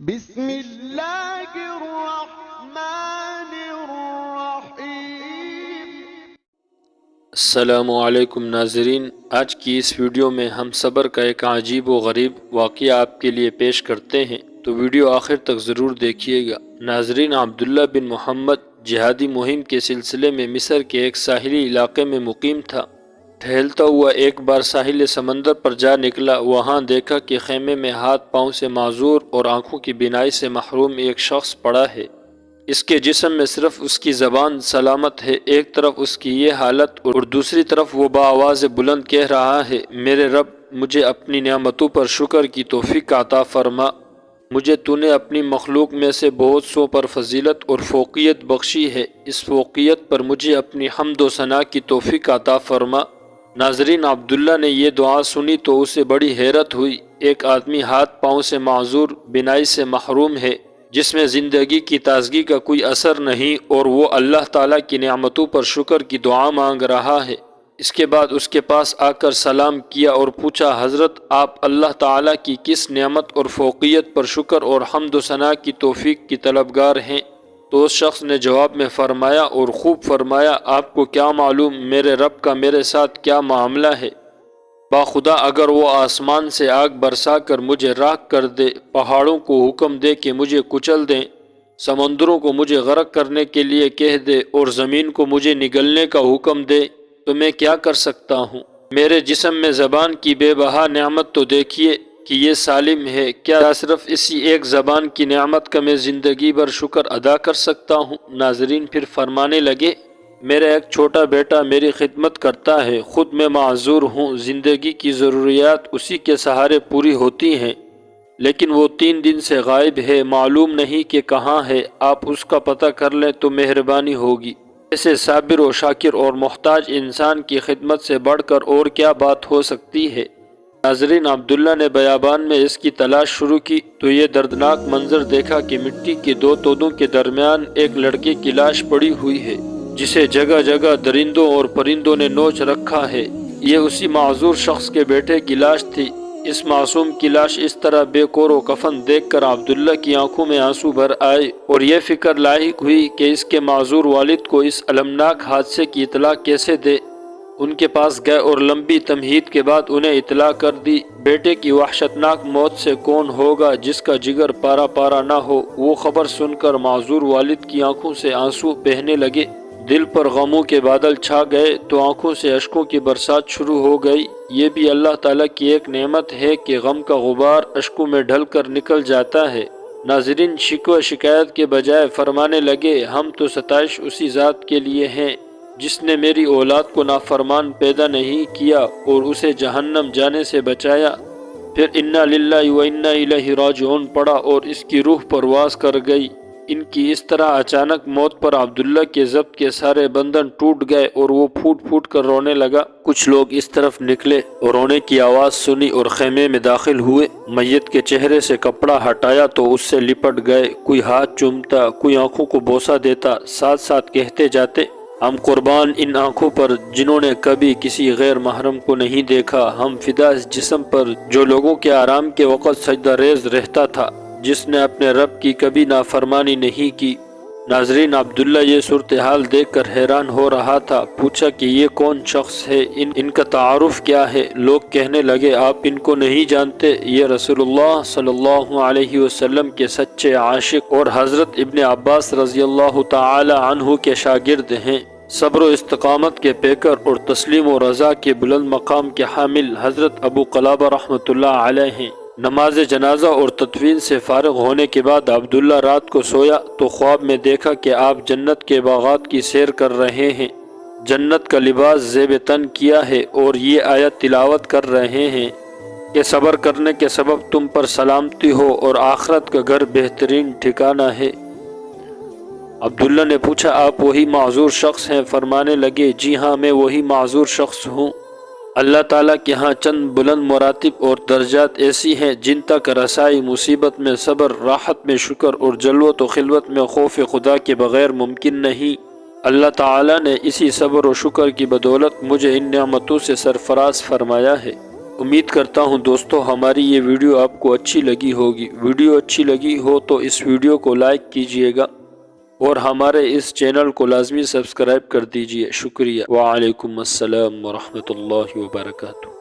بسم اللہ الرحمن الرحیم۔ السلام علیکم ناظرین، آج کی اس ویڈیو میں ہم صبر کا ایک عجیب و غریب واقعہ آپ کے لیے پیش کرتے ہیں، تو ویڈیو آخر تک ضرور دیکھیے گا۔ ناظرین، عبداللہ بن محمد جہادی مہم کے سلسلے میں مصر کے ایک ساحلی علاقے میں مقیم تھا۔ ٹہلتا ہوا ایک بار ساحل سمندر پر جا نکلا، وہاں دیکھا کہ خیمے میں ہاتھ پاؤں سے معذور اور آنکھوں کی بینائی سے محروم ایک شخص پڑا ہے۔ اس کے جسم میں صرف اس کی زبان سلامت ہے، ایک طرف اس کی یہ حالت اور دوسری طرف وہ بآواز بلند کہہ رہا ہے، میرے رب، مجھے اپنی نعمتوں پر شکر کی توفیق عطا فرما۔ مجھے تو نے اپنی مخلوق میں سے بہت سو پر فضیلت اور فوقیت بخشی ہے، اس فوقیت پر مجھے اپنی حمد و ثنا کی توفیق عطا فرما۔ ناظرین، عبداللہ نے یہ دعا سنی تو اسے بڑی حیرت ہوئی۔ ایک آدمی ہاتھ پاؤں سے معذور، بینائی سے محروم ہے، جس میں زندگی کی تازگی کا کوئی اثر نہیں، اور وہ اللہ تعالیٰ کی نعمتوں پر شکر کی دعا مانگ رہا ہے۔ اس کے بعد اس کے پاس آ کر سلام کیا اور پوچھا، حضرت، آپ اللہ تعالیٰ کی کس نعمت اور فوقیت پر شکر اور حمد و ثنا کی توفیق کی طلبگار ہیں؟ تو اس شخص نے جواب میں فرمایا، اور خوب فرمایا، آپ کو کیا معلوم میرے رب کا میرے ساتھ کیا معاملہ ہے؟ باخدا اگر وہ آسمان سے آگ برسا کر مجھے راکھ کر دے، پہاڑوں کو حکم دے کہ مجھے کچل دیں، سمندروں کو مجھے غرق کرنے کے لیے کہہ دے، اور زمین کو مجھے نگلنے کا حکم دے، تو میں کیا کر سکتا ہوں؟ میرے جسم میں زبان کی بے بہا نعمت تو دیکھیے کہ یہ سالم ہے، کیا صرف اسی ایک زبان کی نعمت کا میں زندگی بھر شکر ادا کر سکتا ہوں؟ ناظرین، پھر فرمانے لگے، میرا ایک چھوٹا بیٹا میری خدمت کرتا ہے، خود میں معذور ہوں، زندگی کی ضروریات اسی کے سہارے پوری ہوتی ہیں، لیکن وہ 3 دن سے غائب ہے، معلوم نہیں کہ کہاں ہے، آپ اس کا پتہ کر لیں تو مہربانی ہوگی۔ ایسے صابر و شاکر اور محتاج انسان کی خدمت سے بڑھ کر اور کیا بات ہو سکتی ہے؟ ناظرین، عبداللہ نے بیابان میں اس کی تلاش شروع کی تو یہ دردناک منظر دیکھا کہ مٹی کے 2 تودوں کے درمیان ایک لڑکے کی لاش پڑی ہوئی ہے، جسے جگہ جگہ درندوں اور پرندوں نے نوچ رکھا ہے۔ یہ اسی معذور شخص کے بیٹے کی لاش تھی۔ اس معصوم کی لاش اس طرح بے کور و کفن دیکھ کر عبداللہ کی آنکھوں میں آنسو بھر آئے، اور یہ فکر لاحق ہوئی کہ اس کے معذور والد کو اس المناک حادثے کی اطلاع کیسے دے۔ ان کے پاس گئے اور لمبی تمہید کے بعد انہیں اطلاع کر دی۔ بیٹے کی وحشتناک موت سے کون ہوگا جس کا جگر پارا پارا نہ ہو؟ وہ خبر سن کر معذور والد کی آنکھوں سے آنسو بہنے لگے، دل پر غموں کے بادل چھا گئے تو آنکھوں سے اشکوں کی برسات شروع ہو گئی۔ یہ بھی اللہ تعالیٰ کی ایک نعمت ہے کہ غم کا غبار اشکوں میں ڈھل کر نکل جاتا ہے۔ ناظرین، شکوہ شکایت کے بجائے فرمانے لگے، ہم تو ستائش اسی ذات کے لیے ہیں جس نے میری اولاد کو نافرمان پیدا نہیں کیا اور اسے جہنم جانے سے بچایا۔ پھر انا للہ و انا الیہ راجعون پڑھا اور اس کی روح پرواز کر گئی۔ ان کی اس طرح اچانک موت پر عبداللہ کے ضبط کے سارے بندھن ٹوٹ گئے اور وہ پھوٹ پھوٹ کر رونے لگا۔ کچھ لوگ اس طرف نکلے اور رونے کی آواز سنی اور خیمے میں داخل ہوئے۔ میت کے چہرے سے کپڑا ہٹایا تو اس سے لپٹ گئے، کوئی ہاتھ چومتا، کوئی آنکھوں کو بوسہ دیتا، ساتھ ساتھ کہتے جاتے، ہم قربان ان آنکھوں پر جنہوں نے کبھی کسی غیر محرم کو نہیں دیکھا، ہم فدا اس جسم پر جو لوگوں کے آرام کے وقت سجدہ ریز رہتا تھا، جس نے اپنے رب کی کبھی نافرمانی نہیں کی۔ ناظرین، عبداللہ یہ صورتحال دیکھ کر حیران ہو رہا تھا، پوچھا کہ یہ کون شخص ہے، ان کا تعارف کیا ہے؟ لوگ کہنے لگے، آپ ان کو نہیں جانتے، یہ رسول اللہ صلی اللہ علیہ وسلم کے سچے عاشق اور حضرت ابن عباس رضی اللہ تعالی عنہ کے شاگرد ہیں، صبر و استقامت کے پیکر اور تسلیم و رضا کے بلند مقام کے حامل حضرت ابو قلابہ رحمۃ اللہ علیہ ہیں۔ نماز جنازہ اور تدفین سے فارغ ہونے کے بعد عبداللہ رات کو سویا تو خواب میں دیکھا کہ آپ جنت کے باغات کی سیر کر رہے ہیں، جنت کا لباس زیب تن کیا ہے، اور یہ آیت تلاوت کر رہے ہیں کہ صبر کرنے کے سبب تم پر سلامتی ہو اور آخرت کا گھر بہترین ٹھکانہ ہے۔ عبداللہ نے پوچھا، آپ وہی معذور شخص ہیں؟ فرمانے لگے، جی ہاں، میں وہی معذور شخص ہوں۔ اللہ تعالیٰ کے ہاں چند بلند مراتب اور درجات ایسی ہیں جن تک رسائی مصیبت میں صبر، راحت میں شکر اور جلوت و خلوت میں خوف خدا کے بغیر ممکن نہیں۔ اللہ تعالیٰ نے اسی صبر و شکر کی بدولت مجھے ان نعمتوں سے سرفراز فرمایا ہے۔ امید کرتا ہوں دوستو ہماری یہ ویڈیو آپ کو اچھی لگی ہوگی۔ ویڈیو اچھی لگی ہو تو اس ویڈیو کو لائک کیجئے گا اور ہمارے اس چینل کو لازمی سبسکرائب کر دیجئے۔ شکریہ۔ وعلیکم السلام ورحمۃ اللہ وبرکاتہ۔